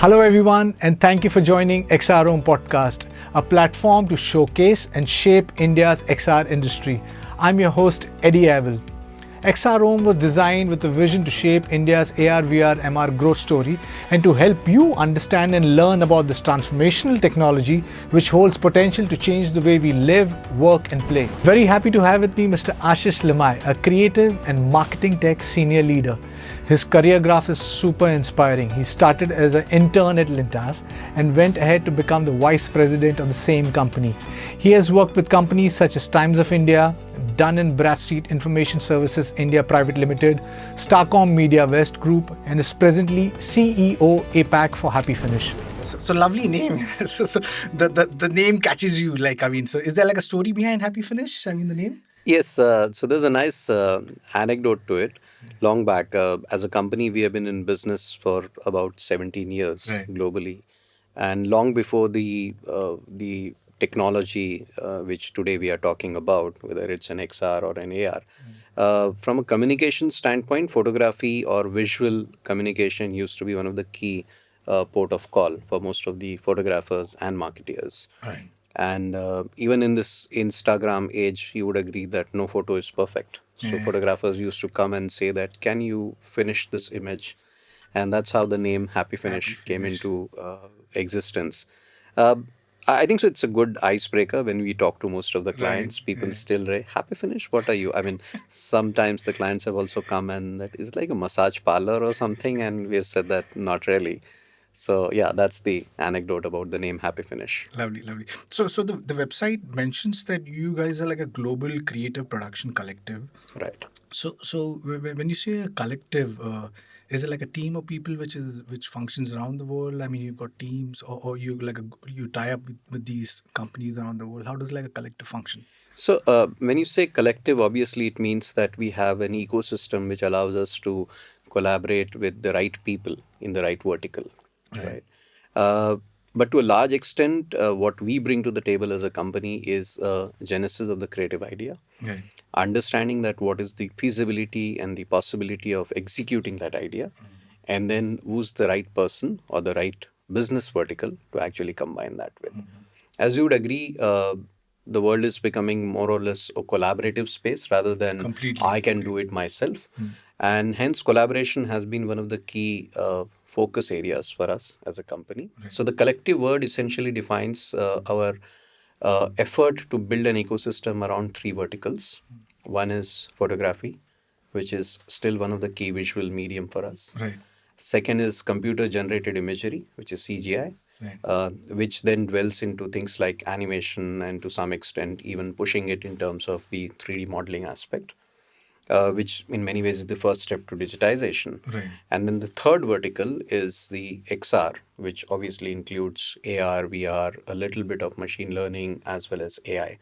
Hello, everyone, and thank you for joining XROM Podcast, a platform to showcase and shape India's XR industry. I'm your host, Eddie Avil. XROM was designed with a vision to shape India's AR, VR, MR growth story and to help you understand and learn about this transformational technology which holds potential to change the way we live, work, and play. Very happy to have with me Mr. Ashish Limaye, a creative and marketing tech senior leader. His career graph is super inspiring. He started as an intern at Lintas and went ahead to become the vice president of the same company. He has worked with companies such as Times of India, Dun & Bradstreet Information Services India Private Limited, Starcom Media West Group, and is presently CEO APAC for Happy Finish. So lovely name. So the name catches you. So is there like a story behind Happy Finish? The name? Yes, so there's a nice anecdote to it. Long back, as a company, we have been in business for about 17 years Right. globally, and long before the technology which today we are talking about, whether it's an XR or an AR. From a communication standpoint, photography or visual communication used to be one of the key port of call for most of the photographers and marketeers. Right. And even in this Instagram age, you would agree that no photo is perfect. So Yeah. photographers used to come and say that, can you finish this image? And that's how the name Happy Finish came Finish. into existence. Uh, I think so. It's a good icebreaker when we talk to most of the clients. People yeah. still say, Happy Finish, what are you? I mean, sometimes the clients have also come and that is like a massage parlor or something. And we've said that not really. So yeah, that's the anecdote about the name Happy Finish. Lovely, lovely. So the website mentions that you guys are like a global creative production collective. Right. So when you say a collective, is it like a team of people which functions around the world? I mean, you've got teams, or you tie up with these companies around the world. How does like a collective function? So, when you say collective, obviously it means that we have an ecosystem which allows us to collaborate with the right people in the right vertical, right? Uh, but to a large extent, what we bring to the table as a company is genesis of the creative idea, Right. understanding that what is the feasibility and the possibility of executing that idea, and then who's the right person or the right business vertical to actually combine that with. As you would agree, the world is becoming more or less a collaborative space rather than Completely. I can do it myself. And hence, collaboration has been one of the key focus areas for us as a company. So, the collective word essentially defines our effort to build an ecosystem around three verticals. One is photography, which is still one of the key visual medium for us. Right. Second is computer generated imagery, which is CGI, Right. which then dwells into things like animation and to some extent even pushing it in terms of the 3D modeling aspect, which in many ways is the first step to digitization. Right. And then the third vertical is the XR, which obviously includes AR, VR, a little bit of machine learning, as well as AI.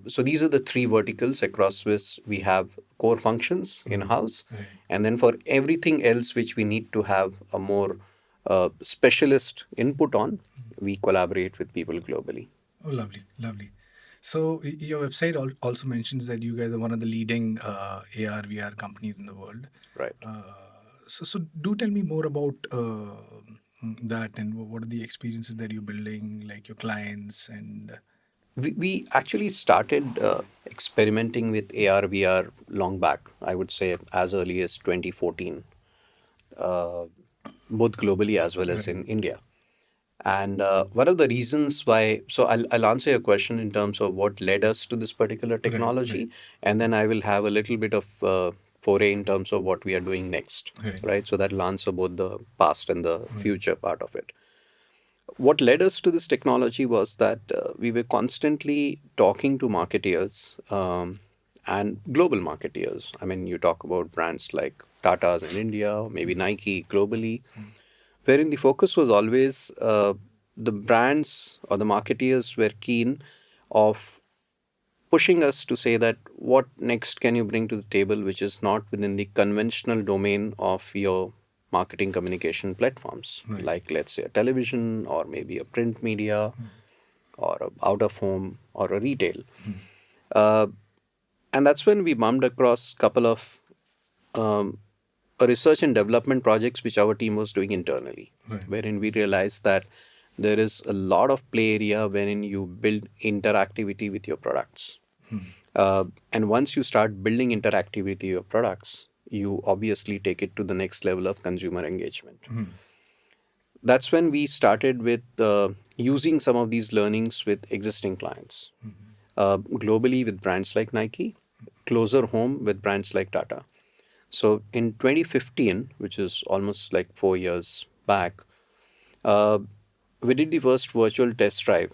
So these are the three verticals across which we have core functions in-house. And then for everything else which we need to have a more specialist input on, we collaborate with people globally. Oh, lovely, lovely. So your website also mentions that you guys are one of the leading AR VR companies in the world. Right. So do tell me more about that and what are the experiences that you're building, like your clients and. We actually started experimenting with AR VR long back. I would say as early as 2014, uh, both globally as well as in India. And one of the reasons why, so I'll answer your question in terms of what led us to this particular technology, and then I will have a little bit of foray in terms of what we are doing next, right? So that'll answer both the past and the future part of it. What led us to this technology was that we were constantly talking to marketeers and global marketeers. I mean, you talk about brands like Tata's in India, maybe Nike globally, wherein the focus was always the brands or the marketeers were keen of pushing us to say that what next can you bring to the table which is not within the conventional domain of your marketing communication platforms, like let's say a television or maybe a print media or a out of home or a retail. Uh, and that's when we bumped across a couple of a research and development projects which our team was doing internally, Right. wherein we realized that there is a lot of play area wherein you build interactivity with your products. And once you start building interactivity with your products, you obviously take it to the next level of consumer engagement. That's when we started with using some of these learnings with existing clients, globally with brands like Nike, closer home with brands like Tata. So in 2015, which is almost like 4 years back, uh, we did the first virtual test drive,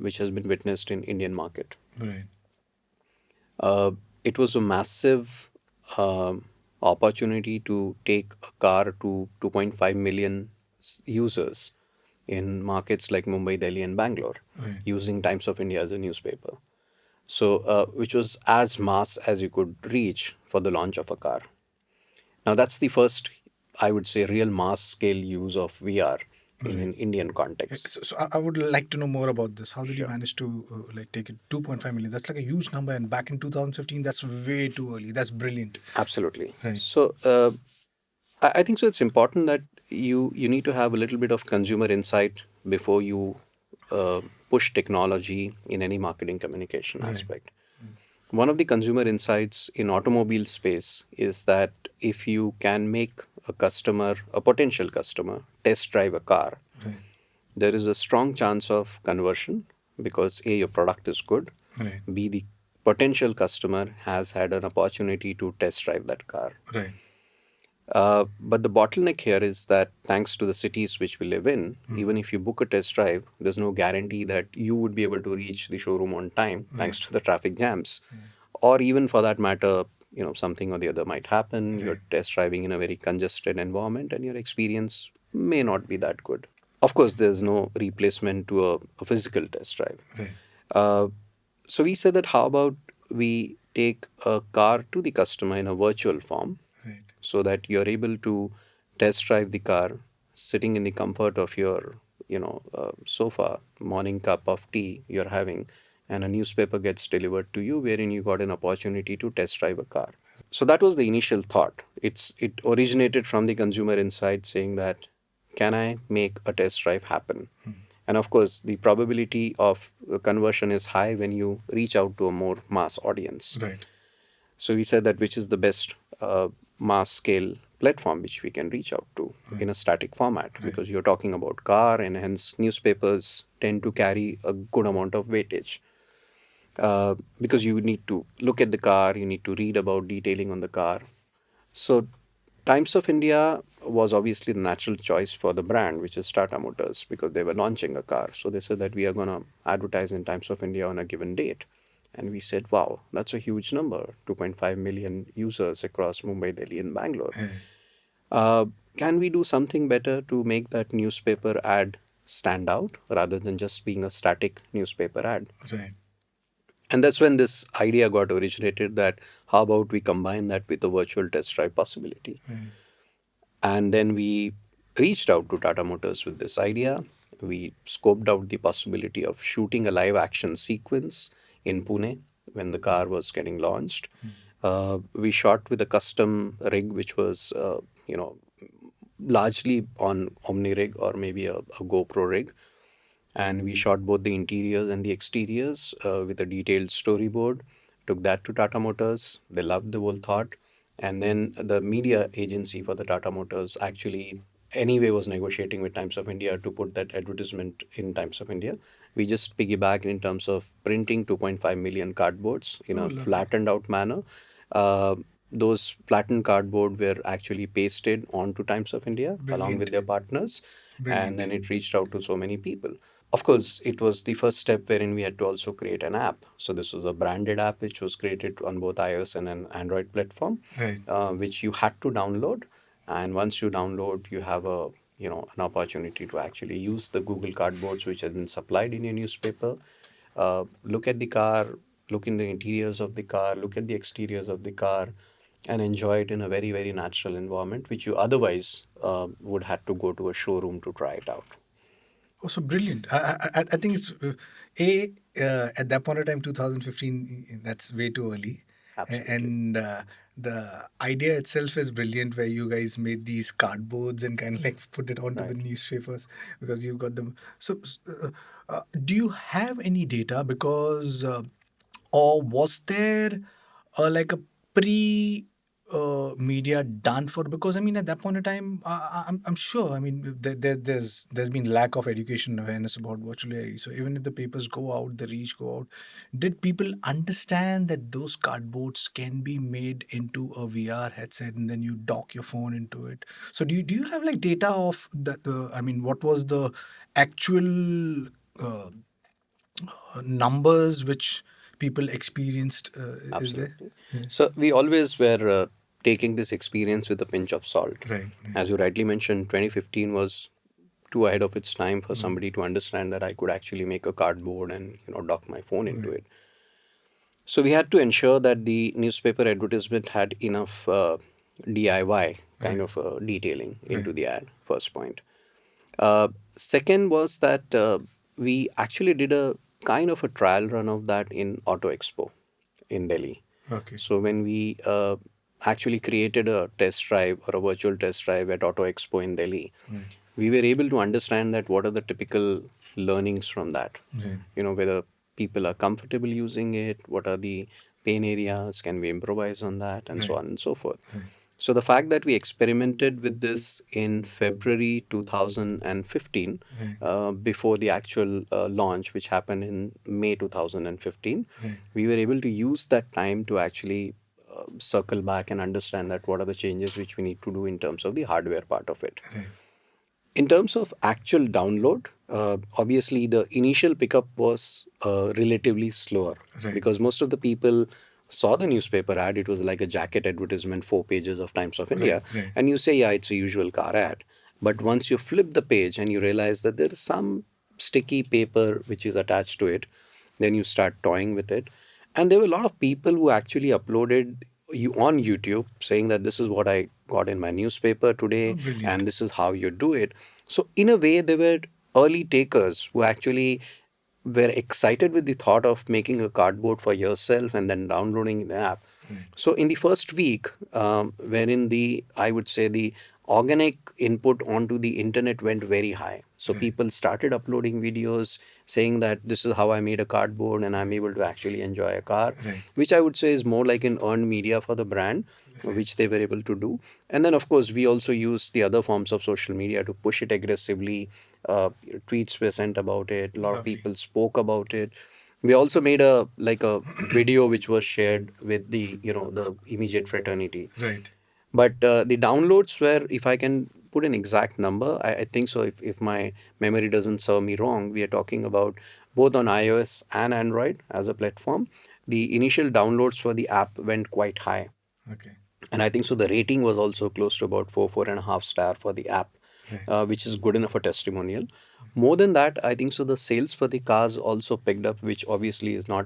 which has been witnessed in Indian market. Right. It was a massive opportunity to take a car to 2.5 million users in markets like Mumbai, Delhi, and Bangalore, Right. using Times of India as a newspaper. So, which was as mass as you could reach for the launch of a car. Now, that's the first, I would say, real mass scale use of VR in an Indian context. So I would like to know more about this. How did you Sure. manage to like take it 2.5 million? That's like a huge number, and back in 2015, that's way too early. That's brilliant. Absolutely. Right. So, I think so. It's important that you need to have a little bit of consumer insight before you push technology in any marketing communication aspect. One of the consumer insights in automobile space is that if you can make a customer, a potential customer, test drive a car, Right. there is a strong chance of conversion because A, your product is good, Right. B, the potential customer has had an opportunity to test drive that car. Right. But the bottleneck here is that thanks to the cities which we live in, even if you book a test drive, there's no guarantee that you would be able to reach the showroom on time thanks to the traffic jams. Or even for that matter, something or the other might happen. You're test driving in a very congested environment and your experience may not be that good. Of course, there's no replacement to a physical test drive. Right. So we said that how about we take a car to the customer in a virtual form, Right. so that you're able to test drive the car sitting in the comfort of your sofa, morning cup of tea you're having, and a newspaper gets delivered to you wherein you got an opportunity to test drive a car. So that was the initial thought. It originated from the consumer insight saying that can I make a test drive happen? And of course, the probability of conversion is high when you reach out to a more mass audience. Right. So we said that which is the best mass scale platform which we can reach out to in a static format, because you're talking about car, and hence newspapers tend to carry a good amount of weightage. Because you need to look at the car, you need to read about detailing on the car. So Times of India was obviously the natural choice for the brand, which is Tata Motors, because they were launching a car. So they said that we are going to advertise in Times of India on a given date. And we said, wow, that's a huge number, 2.5 million users across Mumbai, Delhi, and Bangalore. Can we do something better to make that newspaper ad stand out rather than just being a static newspaper ad? Right. And that's when this idea got originated that how about we combine that with a virtual test drive possibility. And then we reached out to Tata Motors with this idea. We scoped out the possibility of shooting a live action sequence in Pune when the car was getting launched. We shot with a custom rig, which was, largely on Omni rig or maybe a GoPro rig. And we shot both the interiors and the exteriors with a detailed storyboard. Took that to Tata Motors. They loved the whole thought. And then the media agency for the Tata Motors actually anyway was negotiating with Times of India to put that advertisement in Times of India. We just piggybacked in terms of printing 2.5 million cardboards in a flattened out manner. Uh, those flattened cardboard were actually pasted onto Times of India along with their partners. And then it reached out to so many people. Of course, it was the first step wherein we had to also create an app. So this was a branded app which was created on both iOS and an Android platform, Right. which you had to download. And once you download, you have an opportunity to actually use the Google Cardboards which have been supplied in your newspaper. Look at the car, look in the interiors of the car, look at the exteriors of the car, and enjoy it in a very, very natural environment, which you otherwise would have to go to a showroom to try it out. Oh, so brilliant. I think it's at that point of time, 2015. That's way too early. Absolutely. And the idea itself is brilliant, where you guys made these cardboards and kind of like put it onto the Right. newspapers because you've got them. So, do you have any data? Because, or was there like a pre media done for? Because I mean, at that point in time, I'm sure. I mean, there's been lack of education and awareness about virtual reality. So even if the papers go out, the reach go out, did people understand that those cardboards can be made into a VR headset and then you dock your phone into it? So do you have like data of that? I mean, what was the actual uh, numbers which people experienced? Is there? Absolutely. So we always were taking this experience with a pinch of salt. Right. As you rightly mentioned, 2015 was too ahead of its time for somebody to understand that I could actually make a cardboard and dock my phone into it. So we had to ensure that the newspaper advertisement had enough DIY kind of detailing into the ad. First point. Second was that we actually did a kind of a trial run of that in Auto Expo in Delhi. Okay. So when we actually created a test drive or a virtual test drive at Auto Expo in Delhi, we were able to understand that what are the typical learnings from that. Whether people are comfortable using it, what are the pain areas, can we improvise on that, and so on and so forth. So the fact that we experimented with this in February 2015, before the actual launch, which happened in May 2015, we were able to use that time to actually circle back and understand that what are the changes which we need to do in terms of the hardware part of it. In terms of actual download, obviously the initial pickup was relatively slower because most of the people saw the newspaper ad. It was like a jacket advertisement, 4 pages of Times of India, and you say, yeah, it's a usual car ad. But once you flip the page and you realize that there is some sticky paper which is attached to it, then you start toying with it. And there were a lot of people who actually uploaded you on YouTube saying that this is what I got in my newspaper today, and this is how you do it. So in a way, there were early takers who actually were excited with the thought of making a cardboard for yourself and then downloading the app. So in the first week, wherein I would say the organic input onto the internet went very high. So people started uploading videos saying that this is how I made a cardboard and I'm able to actually enjoy a car, which I would say is more like an earned media for the brand, which they were able to do. And then, of course, we also use the other forms of social media to push it aggressively. Tweets were sent about it. A lot of people spoke about it. We also made a video which was shared with the immediate fraternity. But the downloads were, if I can put an exact number, I think so. If my memory doesn't serve me wrong, we are talking about both on iOS and Android as a platform. The initial downloads for the app went quite high. And I think so the rating was also close to about 4.5 star for the app, which is good enough for testimonial. More than that, I think so the sales for the cars also picked up, which obviously is not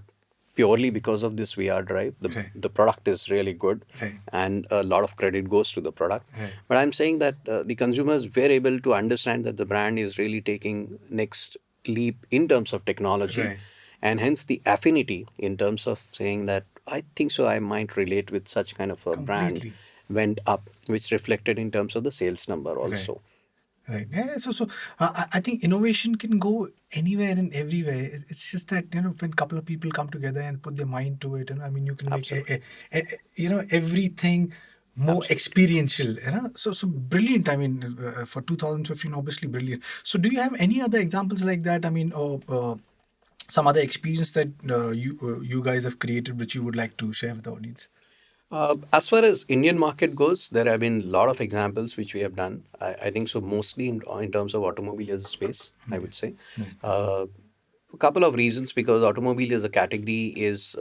purely because of this VR drive. The product is really good, and a lot of credit goes to the product. But I'm saying that the consumers were able to understand that the brand is really taking next leap in terms of technology, and hence the affinity in terms of saying that I think so I might relate with such kind of a brand went up, which reflected in terms of the sales number also. Right. Yeah. So I think innovation can go anywhere and everywhere. It's just that when a couple of people come together and put their mind to it, I mean, you can make everything more experiential. So brilliant. I mean, for 2015, obviously brilliant. So do you have any other examples like that? I mean, or some other experience that you guys have created, which you would like to share with the audience? As far as Indian market goes, there have been a lot of examples which we have done. I think so mostly in terms of automobile as a space, I would say. A couple of reasons, because automobile as a category is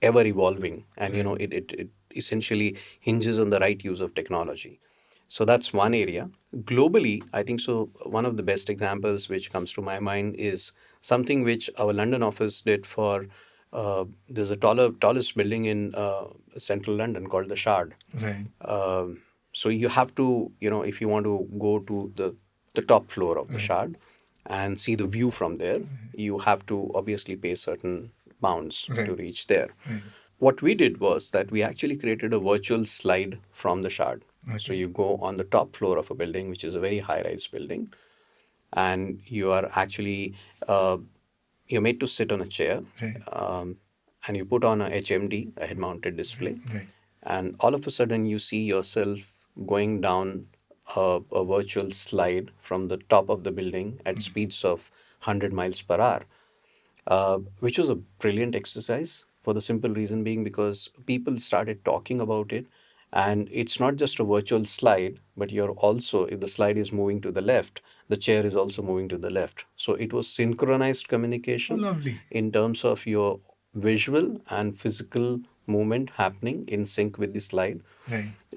ever evolving, and it essentially hinges on the right use of technology. So that's one area. Globally, I think so one of the best examples which comes to my mind is something which our London office did for there's a tallest building in central London called the Shard. So you have to, if you want to go to the top floor of the Shard and see the view from there, you have to obviously pay certain pounds to reach there. what we did was that we actually created a virtual slide from the shard. So you go on the top floor of a building, which is a very high-rise building, and you are actually you're made to sit on a chair, and you put on a HMD, a head-mounted display, and all of a sudden you see yourself going down a virtual slide from the top of the building at speeds of 100 miles per hour, which was a brilliant exercise for the simple reason being because people started talking about it. And it's not just a virtual slide, but you're also, if the slide is moving to the left, the chair is also moving to the left. So it was synchronized communication in terms of your visual and physical movement happening in sync with the slide.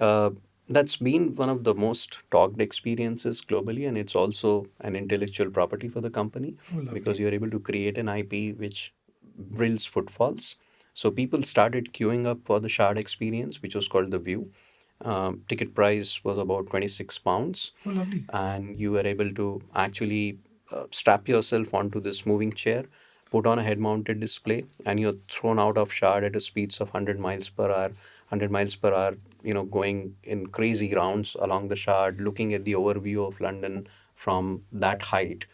Uh, that's been one of the most talked experiences globally, and it's also an intellectual property for the company because you're able to create an IP which builds footfalls. So people started queuing up for the shard experience, which was called the View. Ticket price was about £26, and you were able to actually strap yourself onto this moving chair, put on a head-mounted display, and you're thrown out of shard at a speeds of 100 miles per hour. 100 miles per hour, going in crazy rounds along the shard, looking at the overview of London from that height.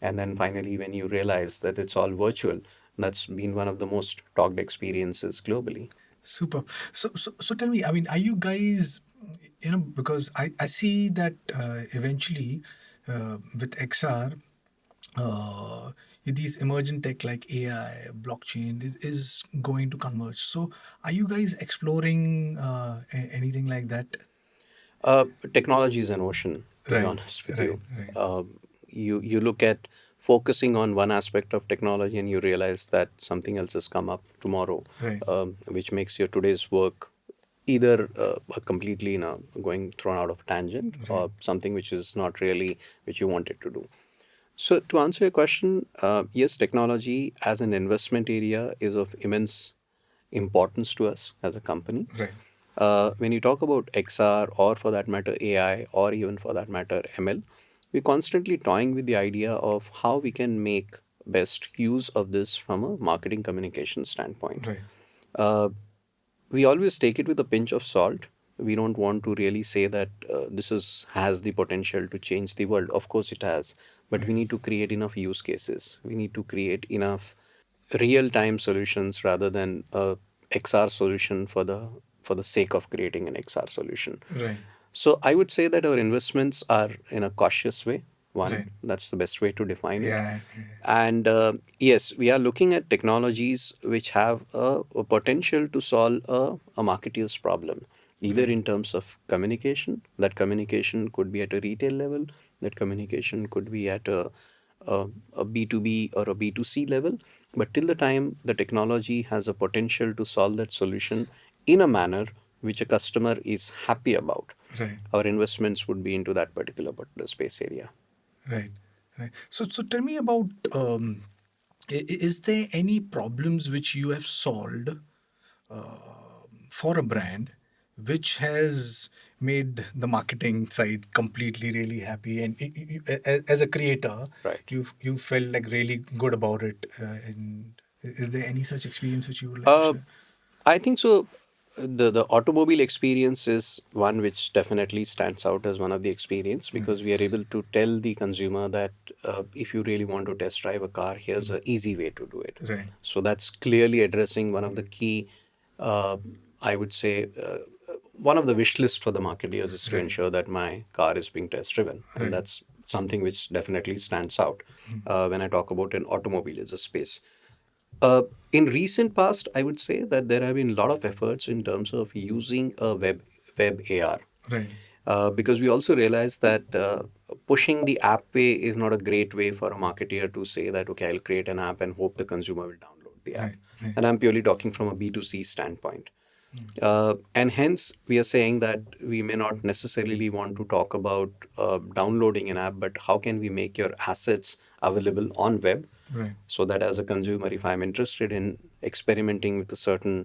And then finally, when you realize that it's all virtual, that's been one of the most talked experiences globally. Super. So tell me, I mean, are you guys, because I see that eventually with XR, these emergent tech like AI, blockchain is going to converge. So are you guys exploring anything like that? Technology is an ocean, to be honest with you. You look at focusing on one aspect of technology and you realize that something else has come up tomorrow, which makes your today's work either completely going thrown out of tangent or something which is not really which you wanted to do. So to answer your question, yes, technology as an investment area is of immense importance to us as a company. When you talk about XR or for that matter AI or even for that matter ML, we're constantly toying with the idea of how we can make best use of this from a marketing communication standpoint. We always take it with a pinch of salt. We don't want to really say that this has the potential to change the world. Of course, it has, but we need to create enough use cases. We need to create enough real-time solutions rather than a XR solution for the sake of creating an XR solution. So I would say that our investments are in a cautious way. One, that's the best way to define it. And yes, we are looking at technologies which have a potential to solve a marketeer's problem, either in terms of communication. That communication could be at a retail level. That communication could be at a B2B or a B2C level. But till the time the technology has a potential to solve that solution in a manner which a customer is happy about, our investments would be into that particular space area. Right. So tell me about, is there any problems which you have solved for a brand which has made the marketing side completely really happy, and as a creator, you felt like really good about it, and is there any such experience which you would like to share? I think so. The automobile experience is one which definitely stands out as one of the experience because we are able to tell the consumer that if you really want to test drive a car, here's an easy way to do it. So that's clearly addressing one of the key, I would say, one of the wish list for the marketeers is to ensure that my car is being test driven, and that's something which definitely stands out when I talk about an automobile as a space. In recent past, I would say that there have been a lot of efforts in terms of using a web AR. Because we also realize that pushing the app way is not a great way for a marketeer to say that, okay, I'll create an app and hope the consumer will download the app. And I'm purely talking from a B2C standpoint. And hence, we are saying that we may not necessarily want to talk about downloading an app, but how can we make your assets available on web so that as a consumer, if I'm interested in experimenting with a certain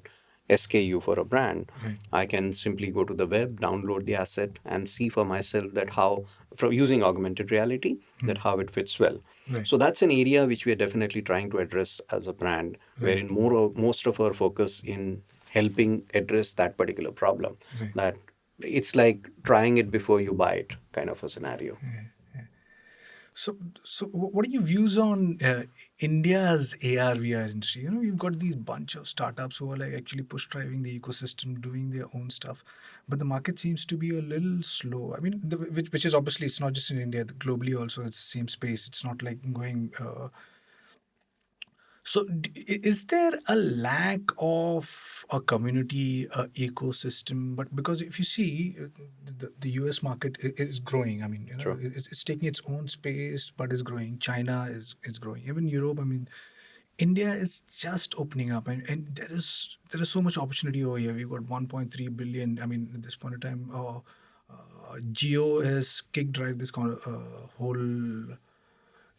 SKU for a brand, I can simply go to the web, download the asset, and see for myself that how, from using augmented reality, that how it fits well. So that's an area which we are definitely trying to address as a brand, wherein most of our focus in helping address that particular problem. Right. That it's like trying it before you buy it kind of a scenario. So, what are your views on India's AR/VR industry? You know, you've got these bunch of startups who are like actually push driving the ecosystem, doing their own stuff, but the market seems to be a little slow. I mean, which is obviously it's not just in India, globally also it's the same space. It's not like going. So, is there a lack of a community ecosystem? But because if you see, the US market is growing. I mean, you know, True. it's taking its own space, but is growing. China is growing. Even Europe. I mean, India is just opening up, and there is so much opportunity over here. We've got 1.3 billion. I mean, at this point in time, Geo has kick drive this kind of whole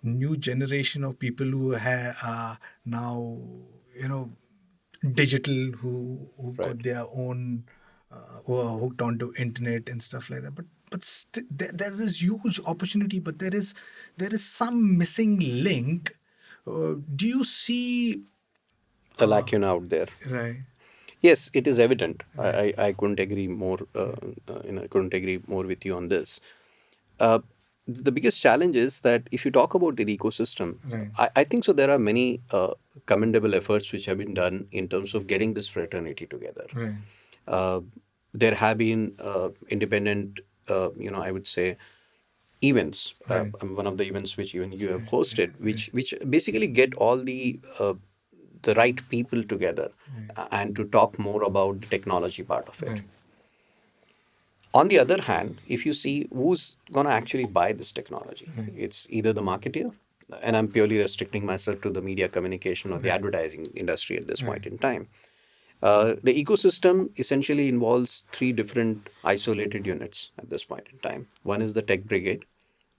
new generation of people who are now, you know, digital, who've Right. got their own, who are hooked onto internet and stuff like that. But there's this huge opportunity, but there is some missing link. Do you see? A lacuna out there. Right. Yes, it is evident. Right. I couldn't agree more. Couldn't agree more with you on this. Uh, the biggest challenge is that if you talk about the ecosystem, Right. I think so. There are many commendable efforts which have been done in terms of getting this fraternity together. Right. Uh, there have been independent, I would say, events. Right. One of the events which even you have hosted, which basically get all the right people together and to talk more about the technology part of it. Right. On the other hand, if you see who's going to actually buy this technology, it's either the marketeer, and I'm purely restricting myself to the media communication or the advertising industry at this point in time. The ecosystem essentially involves three different isolated units at this point in time. One is the tech brigade,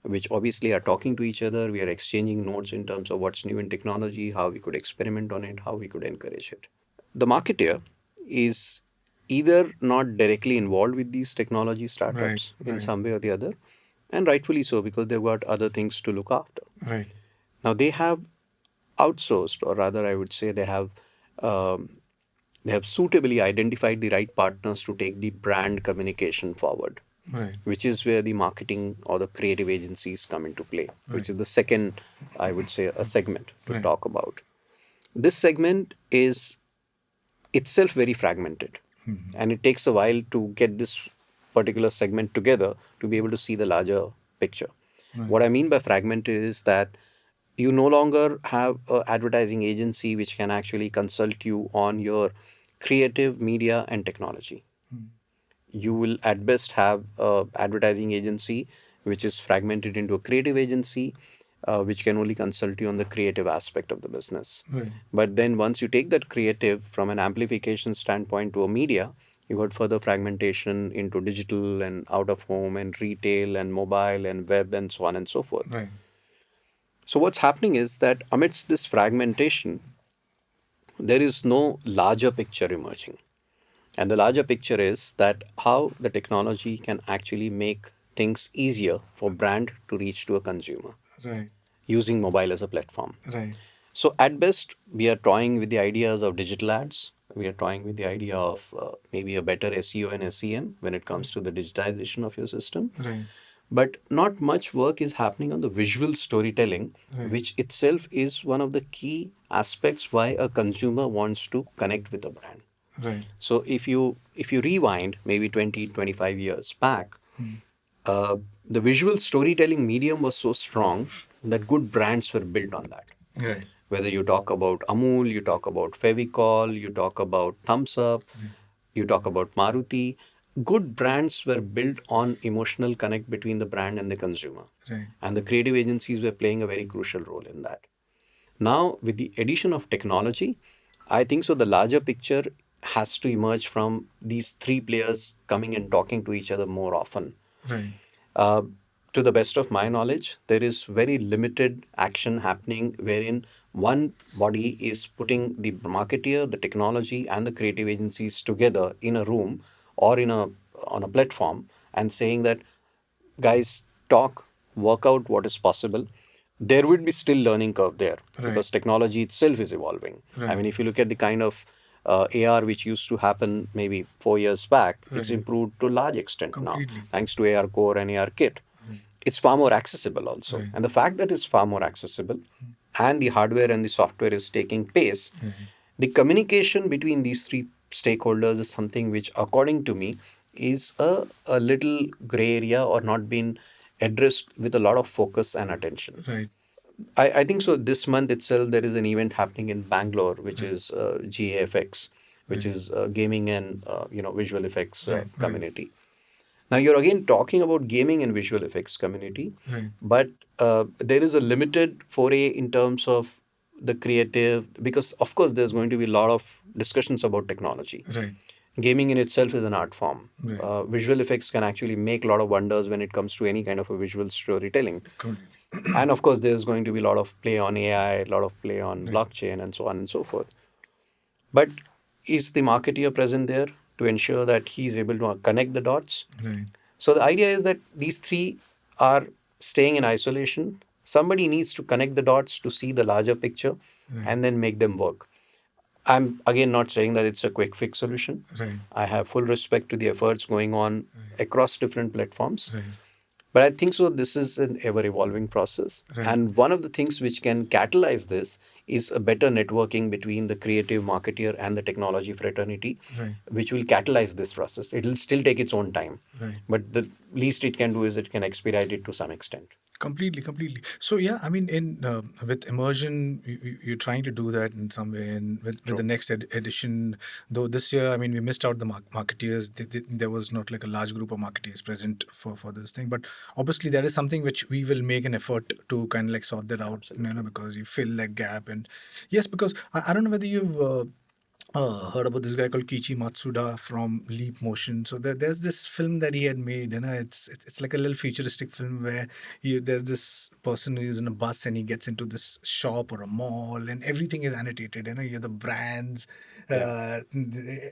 which obviously are talking to each other. We are exchanging notes in terms of what's new in technology, how we could experiment on it, how we could encourage it. The marketeer is either not directly involved with these technology startups in some way or the other, and rightfully so because they've got other things to look after. Right. Now they have outsourced, or rather, I would say they have suitably identified the right partners to take the brand communication forward, Right. which is where the marketing or the creative agencies come into play, which is the second, I would say, a segment to talk about. This segment is itself very fragmented, and it takes a while to get this particular segment together to be able to see the larger picture. What I mean by fragmented is that you no longer have an advertising agency which can actually consult you on your creative media and technology. You will at best have a advertising agency which is fragmented into a creative agency which can only consult you on the creative aspect of the business. Right. But then once you take that creative from an amplification standpoint to a media, you got further fragmentation into digital and out of home and retail and mobile and web and so on and so forth. Right. So what's happening is that amidst this fragmentation, there is no larger picture emerging. And the larger picture is that how the technology can actually make things easier for brand to reach to a consumer Right. using mobile as a platform. Right. So at best, we are toying with the ideas of digital ads. We are toying with the idea of maybe a better SEO and SEM when it comes to the digitization of your system. Right. But not much work is happening on the visual storytelling, which itself is one of the key aspects why a consumer wants to connect with a brand. Right. So if you rewind maybe 20-25 years back, the visual storytelling medium was so strong that good brands were built on that. Right. Whether you talk about Amul, you talk about Fevicol, you talk about Thumbs Up, you talk about Maruti, good brands were built on emotional connect between the brand and the consumer. Right. And the creative agencies were playing a very crucial role in that. Now, with the addition of technology, I think so the larger picture has to emerge from these three players coming and talking to each other more often. Right. Uh, to the best of my knowledge, there is very limited action happening wherein one body is putting the marketeer, the technology, and the creative agencies together in a room or on a platform and saying that, guys, talk, work out what is possible. There would be still learning curve there because technology itself is evolving. I mean, if you look at the kind of AR, which used to happen maybe 4 years back, it's Right. improved to a large extent now, Completely. thanks to AR Core and AR Kit. Right. It's far more accessible also. Right. And the fact that it's far more accessible and the hardware and the software is taking pace, Right. the communication between these three stakeholders is something which, according to me, is a little gray area or not been addressed with a lot of focus and attention. Right. I think so. This month itself, there is an event happening in Bangalore, which Right. is GAFX, which Right. is gaming and visual effects Right. Right. community. Now you're again talking about gaming and visual effects community, Right. but there is a limited foray in terms of the creative, because of course there's going to be a lot of discussions about technology. Right. Gaming in itself is an art form. Right. Visual effects can actually make a lot of wonders when it comes to any kind of a visual storytelling. Completely. And of course, there's going to be a lot of play on AI, a lot of play on Right. blockchain, and so on and so forth. But is the marketeer present there to ensure that he's able to connect the dots? Right. So the idea is that these three are staying in isolation. Somebody needs to connect the dots to see the larger picture Right. and then make them work. I'm again not saying that it's a quick fix solution. Right. I have full respect to the efforts going on across different platforms. Right. But I think so this is an ever evolving process. Right. And one of the things which can catalyze this is a better networking between the creative marketeer and the technology fraternity, Right. which will catalyze this process. It will still take its own time. Right. But the least it can do is it can expedite it to some extent. Completely. So yeah, I mean, in with immersion, you're trying to do that in some way, and with the next edition. Though this year, I mean, we missed out the marketeers. There was not like a large group of marketeers present for this thing, but obviously that is something which we will make an effort to kind of like sort that out, because you fill that gap. And yes, because I don't know whether you've heard about this guy called Kichi Matsuda from Leap Motion. So there's this film that he had made. It's like a little futuristic film where there's this person who is in a bus and he gets into this shop or a mall and everything is annotated. You're the brands,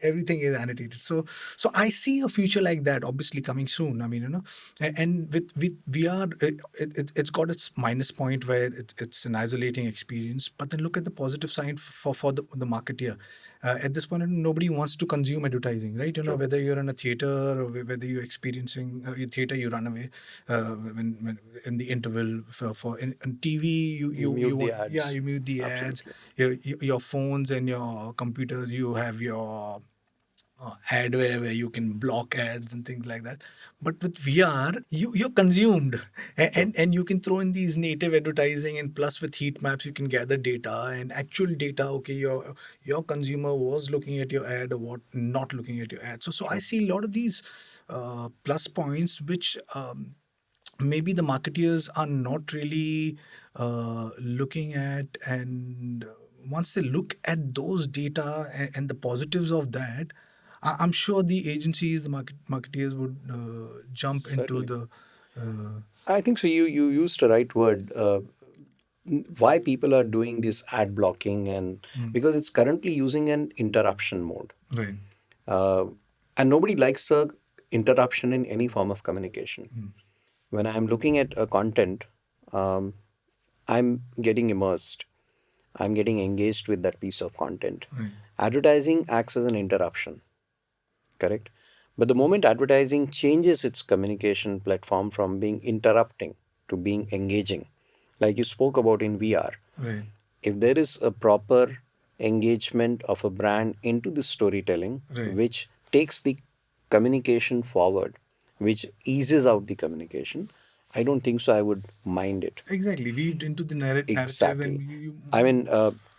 everything is annotated. So I see a future like that obviously coming soon. I mean, and with VR, it's got its minus point where it's an isolating experience. But then look at the positive side for the marketeer. At this point, nobody wants to consume advertising, right? Whether you're in a theater or whether you're experiencing your theater, you run away when in the interval. In TV, You mute the ads. yeah, you mute the ads. Your phones and your computers, you have your adware where you can block ads and things like that. But with VR, you're consumed, and you can throw in these native advertising, and plus with heat maps you can gather data and actual data. Okay, your consumer was looking at your ad or what not looking at your ad. So I see a lot of these plus points which. Maybe the marketeers are not really looking at, and once they look at those data and the positives of that, I'm sure the agencies, the marketeers would jump into Certainly. the. I think so. You used the right word. Why people are doing this ad blocking, and because it's currently using an interruption mode. Right. Uh, and nobody likes a interruption in any form of communication. When I'm looking at a content, um, I'm getting immersed. I'm getting engaged with that piece of content. Right. Advertising acts as an interruption, correct? But the moment advertising changes its communication platform from being interrupting to being engaging, like you spoke about in VR, Right. if there is a proper engagement of a brand into the storytelling, Right. which takes the communication forward, which eases out the communication, I don't think so I would mind it. Exactly. Weaved into the narrative, Exactly. and you I mean,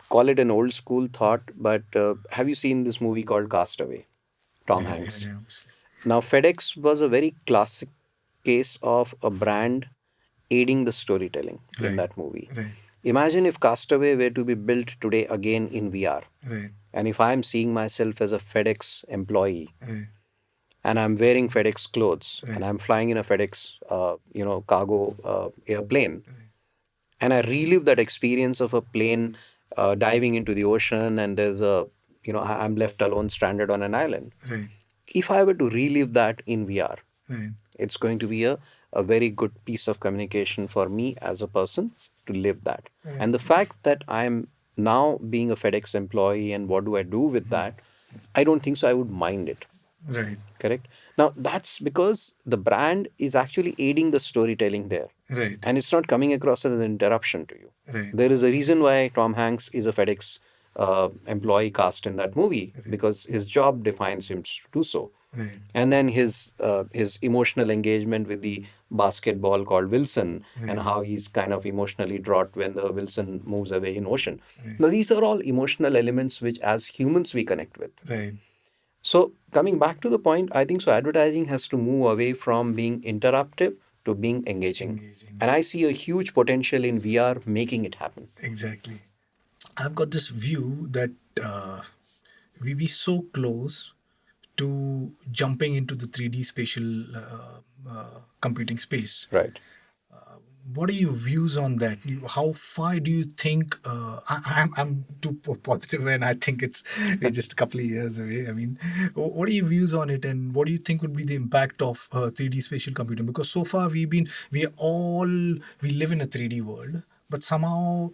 call it an old school thought, but have you seen this movie called Castaway? Tom Hanks. obviously. Now, FedEx was a very classic case of a brand aiding the storytelling in Right. that movie. Right. Imagine if Castaway were to be built today again in VR. Right. And if I'm seeing myself as a FedEx employee Right. and I'm wearing FedEx clothes Right. and I'm flying in a FedEx, cargo airplane, and I relive that experience of a plane diving into the ocean, and I'm left alone, stranded on an island. Right. If I were to relive that in VR, Right. it's going to be a very good piece of communication for me as a person to live that. And the fact that I'm now being a FedEx employee and what do I do with that, I don't think so I would mind it. Right. Correct. Now, that's because the brand is actually aiding the storytelling there. Right. And it's not coming across as an interruption to you. Right. There is a reason why Tom Hanks is a FedEx employee cast in that movie, because his job defines him to do so. Right. And then his emotional engagement with the basketball called Wilson, and how he's kind of emotionally distraught when the Wilson moves away in ocean. Now, these are all emotional elements which, as humans, we connect with. Right. So coming back to the point, I think so advertising has to move away from being interruptive to being engaging. And I see a huge potential in VR making it happen. Exactly. I've got this view that we be so close to jumping into the 3D spatial computing space. Right. What are your views on that? How far do you think? I'm too positive, and I think we're just a couple of years away. I mean, what are your views on it, and what do you think would be the impact of 3D spatial computing? Because so far we live in a 3D world, but somehow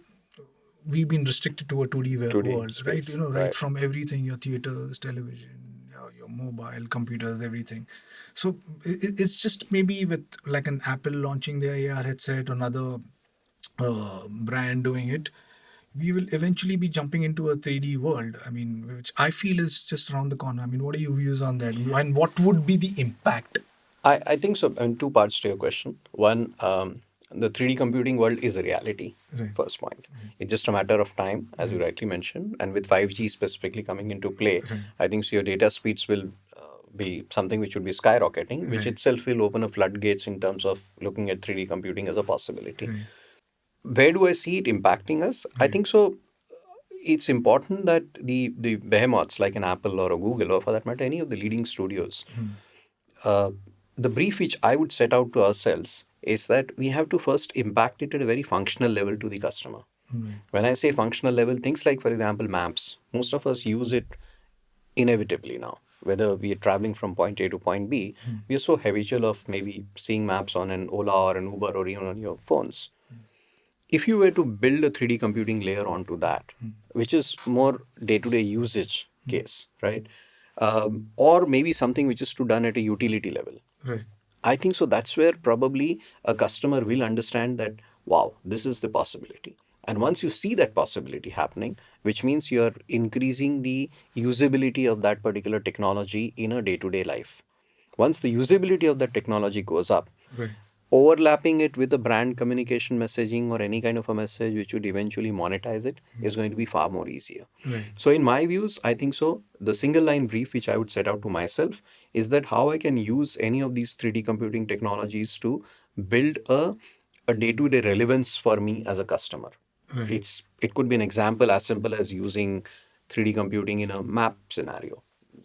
we've been restricted to a 2D, 2D world, space, right? Right right. from everything, your theaters, television, your mobile, computers, everything. So it's just maybe with like an Apple launching their AR headset, another brand doing it, we will eventually be jumping into a 3D world. I mean, which I feel is just around the corner. I mean, what are your views on that? And what would be the impact? I think so. And two parts to your question. One, the 3D computing world is a reality. Right. First point. It's just a matter of time, as you rightly mentioned. And with 5G specifically coming into play, I think so your data speeds will be something which would be skyrocketing, which itself will open up floodgates in terms of looking at 3D computing as a possibility. Where do I see it impacting us? I think so. It's important that the behemoths like an Apple or a Google, or for that matter, any of the leading studios, the brief which I would set out to ourselves is that we have to first impact it at a very functional level to the customer. When I say functional level, things like, for example, maps. Most of us use it inevitably now. Whether we are traveling from point A to point B, we are so habitual of maybe seeing maps on an Ola or an Uber or even on your phones. If you were to build a 3D computing layer onto that, which is more day-to-day usage case, right? Or maybe something which is to done at a utility level. Right. I think so that's where probably a customer will understand that, wow, this is the possibility. And once you see that possibility happening, which means you're increasing the usability of that particular technology in a day-to-day life. Once the usability of that technology goes up, Right. overlapping it with a brand communication messaging or any kind of a message which would eventually monetize it is going to be far more easier. Right. So in my views, I think so the single line brief which I would set out to myself is that how I can use any of these 3D computing technologies to build a day-to-day relevance for me as a customer. It could be an example as simple as using 3D computing in a map scenario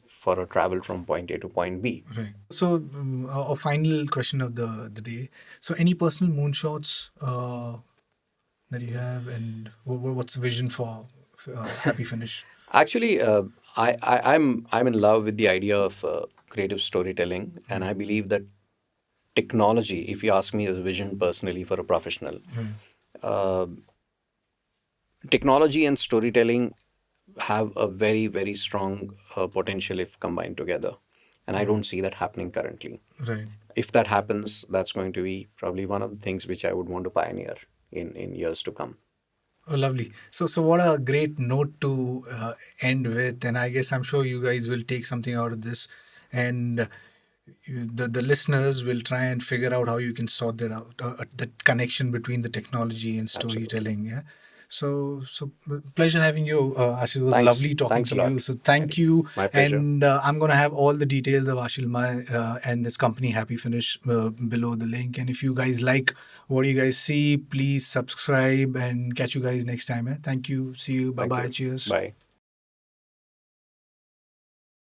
for a travel from point A to point B. Right. So, a final question of the day. So, any personal moonshots that you have, and what's the vision for Happy Finish? Actually, I'm in love with the idea of creative storytelling, and I believe that technology, if you ask me as a vision personally for a professional, uh, technology and storytelling have a very, very strong potential if combined together. And I don't see that happening currently. Right. If that happens, that's going to be probably one of the things which I would want to pioneer in years to come. Oh, lovely. So what a great note to end with. And I guess I'm sure you guys will take something out of this. And the listeners will try and figure out how you can sort that out, that connection between the technology and storytelling. Yeah. So pleasure having you, Ashish. It was Thanks. lovely talking Thanks a to you. lot. So thank you. My pleasure. And I'm going to have all the details of Ashish Limaye and his company Happy Finish below the link. And if you guys like what you guys see, please subscribe and catch you guys next time. Thank you. See you. Bye-bye. Thank you. Cheers. Bye.